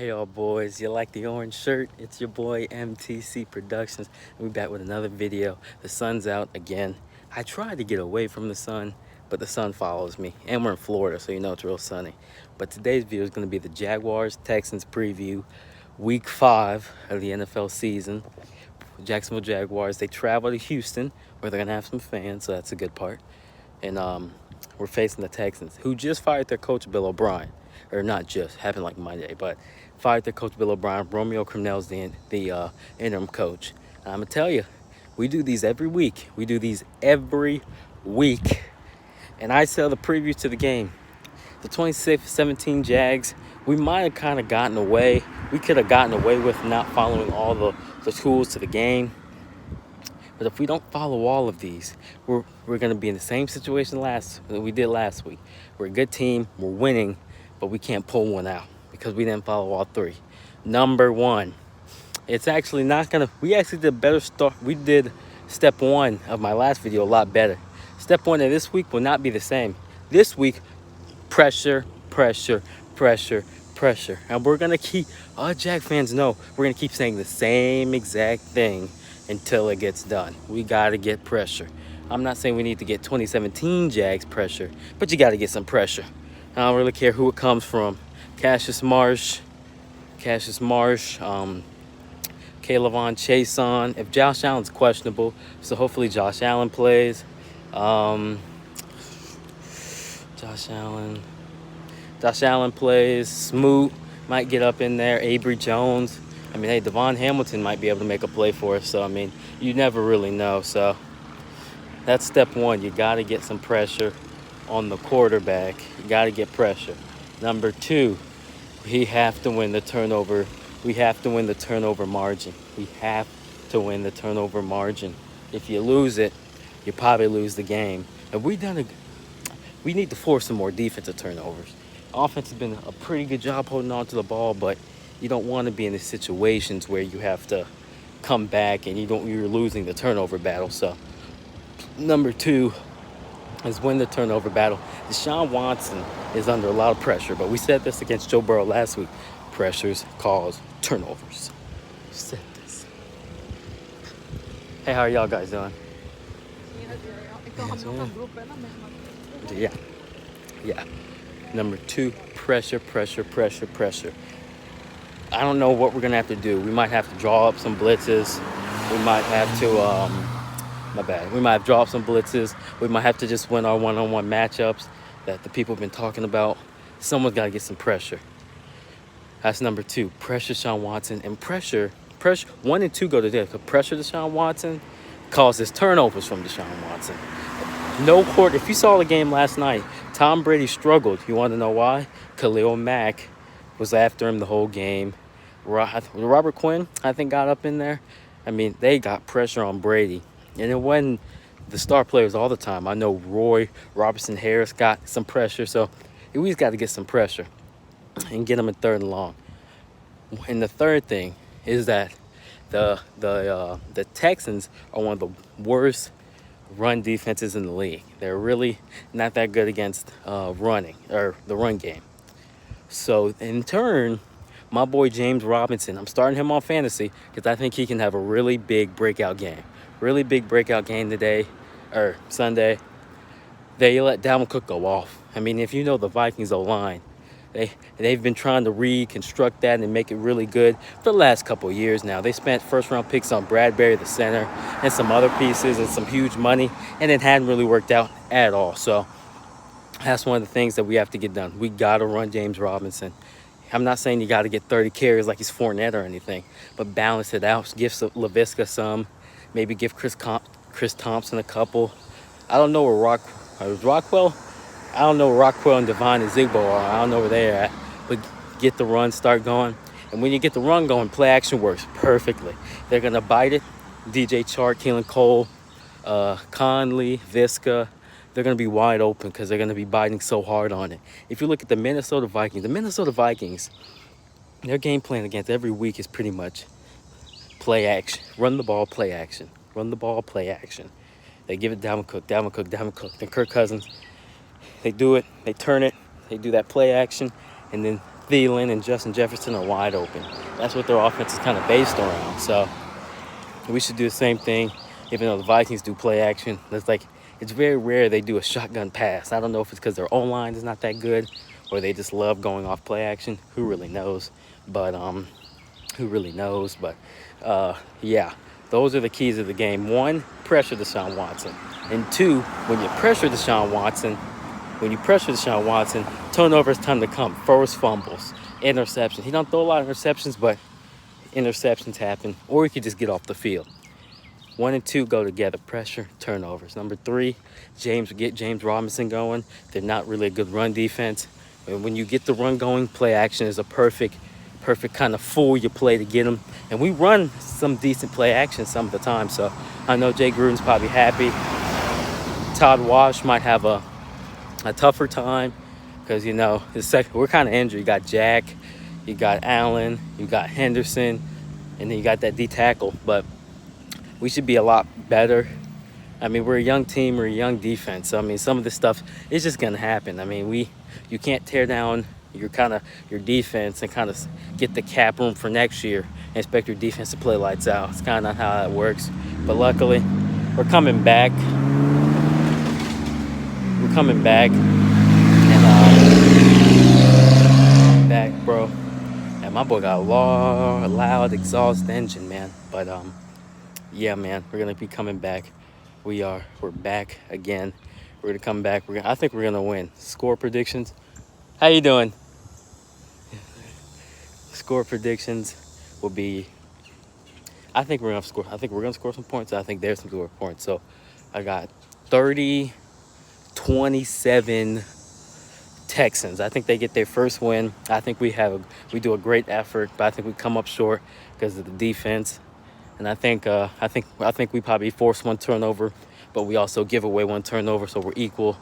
Hey y'all boys, you like the orange shirt? It's your boy MTC Productions, and we're back with another video. The sun's out again. I tried to get away from the sun, but the sun follows me. And we're in Florida, so you know it's real sunny. But today's video is going to be the Jaguars Texans preview, week 5 of the NFL season. Jacksonville Jaguars, they travel to Houston, where they're going to have some fans, so that's a good part. And we're facing the Texans, who just fired their coach Bill O'Brien. Or not just, happened like Monday, but fired their coach Bill O'Brien. Romeo Crennel's the interim coach. And I'm going to tell you, we do these every week. We do these every week. And I sell the preview to the game. The 2017 Jags, we might have kind of gotten away. We could have gotten away with not following all the tools to the game. But if we don't follow all of these, we're going to be in the same situation we did last week. We're a good team, we're winning, but we can't pull one out because we didn't follow all three. Number one, it's actually not going to, we actually did a better start. We did step one of my last video a lot better. Step one of this week will not be the same. This week, pressure, pressure, pressure, pressure. And we're going to keep, all Jag fans know, we're going to keep saying the same exact thing until it gets done. We got to get pressure. I'm not saying we need to get 2017 Jags pressure, but you got to get some pressure. I don't really care who it comes from. Cassius Marsh, Kaylavon Chason. If Josh Allen's questionable, so hopefully Josh Allen plays. Josh Allen plays. Smoot might get up in there. Avery Jones. I mean, hey, Devon Hamilton might be able to make a play for us. So, I mean, you never really know. So, that's step one. You got to get some pressure on the quarterback. You got to get pressure. Number two, we have to win the turnover. We have to win the turnover margin. We have to win the turnover margin. If you lose it, you probably lose the game. And we need to force some more defensive turnovers. Offense has been a pretty good job holding on to the ball, but you don't want to be in the situations where you have to come back and you're losing the turnover battle. So number two is win the turnover battle. Deshaun Watson is under a lot of pressure, but we said this against Joe Burrow last week. Pressures cause turnovers. We said this. Hey, how are y'all guys doing? Yeah. Number two, pressure, pressure, pressure, pressure. I don't know what we're going to have to do. We might have to draw up some blitzes. We might have to, we might have drawn up some blitzes. We might have to just win our one-on-one matchups that the people have been talking about. Someone's got to get some pressure. That's number two. Pressure Deshaun Watson. And pressure, 1 and 2 go together. So pressure Deshaun Watson causes turnovers from Deshaun Watson. If you saw the game last night, Tom Brady struggled. You want to know why? Khalil Mack was after him the whole game. Robert Quinn, I think, got up in there. I mean, they got pressure on Brady. And it wasn't the star players all the time. I know Roy Robertson Harris got some pressure. So we just got to get some pressure and get them in third and long. And the third thing is that the Texans are one of the worst run defenses in the league. They're really not that good against running or the run game. So in turn, my boy James Robinson, I'm starting him on fantasy because I think he can have a really big breakout game. Really big breakout game today or Sunday. They let Dalvin Cook go off. I mean, if you know the Vikings O-line, they've been trying to reconstruct that and make it really good for the last couple of years now. They spent first-round picks on Bradbury, the center, and some other pieces and some huge money, and it hadn't really worked out at all. So that's one of the things that we have to get done. We got to run James Robinson. I'm not saying you got to get 30 carries like he's Fournette or anything, but balance it out. Give Laviska some. Maybe give Chris Thompson a couple. I don't know where Rockwell. I don't know where Rockwell and Devon and Zigbo are. I don't know where they're at. But get the run, start going. And when you get the run going, play action works perfectly. They're going to bite it. DJ Chark, Keelan Cole, Conley, Viska. They're going to be wide open because they're going to be biting so hard on it. If you look at the Minnesota Vikings, their game plan against every week is pretty much play action. Run the ball, play action. Run the ball, play action. They give it Dalvin Cook. Then Kirk Cousins. They do it. They turn it. They do that play action. And then Thielen and Justin Jefferson are wide open. That's what their offense is kind of based around. So we should do the same thing, even though the Vikings do play action. It's very rare they do a shotgun pass. I don't know if it's because their O-line is not that good or they just love going off play action. Who really knows? But yeah, those are the keys of the game. One, pressure Deshaun Watson. And two, when you pressure Deshaun Watson, turnovers tend to come. First fumbles, interceptions. He don't throw a lot of interceptions, but interceptions happen. Or he could just get off the field. 1 and 2 go together. Pressure, turnovers. Number 3, get James Robinson going. They're not really a good run defense. And when you get the run going, play action is a perfect kind of fool you play to get them. And we run some decent play action some of the time. So I know Jay Gruden's probably happy. Todd Wash might have a tougher time because, you know, we're kind of injured. You got Jack, you got Allen, you got Henderson, and then you got that D tackle. But we should be a lot better. I mean, we're a young team, we're a young defense. So, I mean, some of this stuff is just going to happen. I mean, you can't tear down your defense and kind of get the cap room for next year and expect your defense to play lights out. It's kind of not how that works. But luckily, we're coming back. And back, bro. And my boy got a loud exhaust engine, man. But yeah, man, we're gonna be coming back. We're back again. We're gonna come back. I think we're gonna win. Score predictions. How you doing? Score predictions will be. I think we're gonna score. I think we're gonna score some points. I think there's some score points. So I got 30-27 Texans. I think they get their first win. I think we do a great effort, but I think we come up short because of the defense. And I think we probably force one turnover, but we also give away one turnover, so we're equal.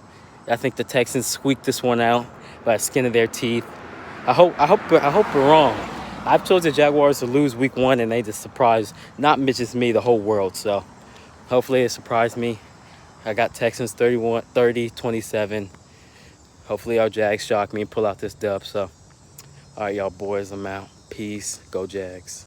I think the Texans squeak this one out by the skin of their teeth. I hope we're wrong. I've chosen the Jaguars to lose week 1, and they just surprised not just me, the whole world. So hopefully it surprised me. I got Texans 30-27. Hopefully our Jags shock me and pull out this dub. So, all right, y'all boys, I'm out. Peace. Go Jags.